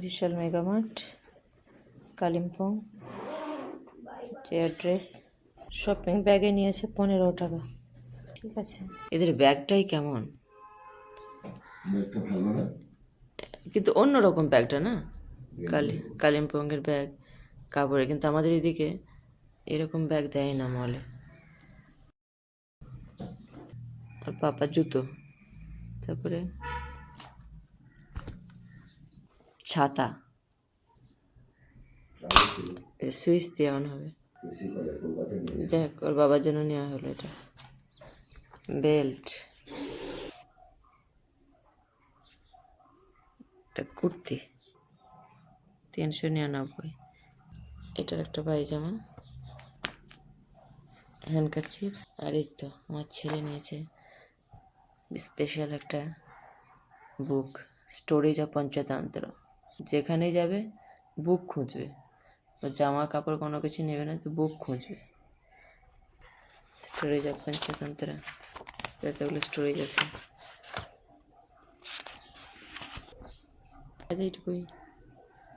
বিশাল Megamart, Kalimpong, address. Shopping ব্যাগে নিয়েছে 15 টাকা। ঠিক আছে, এদের ব্যাগটাই কেমন, কিন্তু অন্যরকম ব্যাগটা না, কালিম্পংয়ের ব্যাগ কাপড়ে, কিন্তু আমাদের এদিকে এরকম ব্যাগ দেয় না মলে। আর পাপার জুতো, তারপরে ছাতা, সুইচ দিয়ে অন হবে। যাই হোক, ওর বাবার জন্য নেওয়া হলো এটা। বেল্ট, একটা কুর্তি 399। এটার একটা পায়জামা, হ্যান্ডকারচিপস। আর এই তো আমার ছেলে নিয়েছে স্পেশাল একটা বুক, স্টোরেজ অফ পঞ্চতন্ত্র। যেখানেই যাবে বুক খুঁজবে, ও জামা কাপড় কোনো কিছু নেবে না, তো বুক খুঁজবে। স্টোরেজ অফ পঞ্চতন্ত্র, যতগুলো স্টোরেজ আছে। আচ্ছা, এইটুকুই।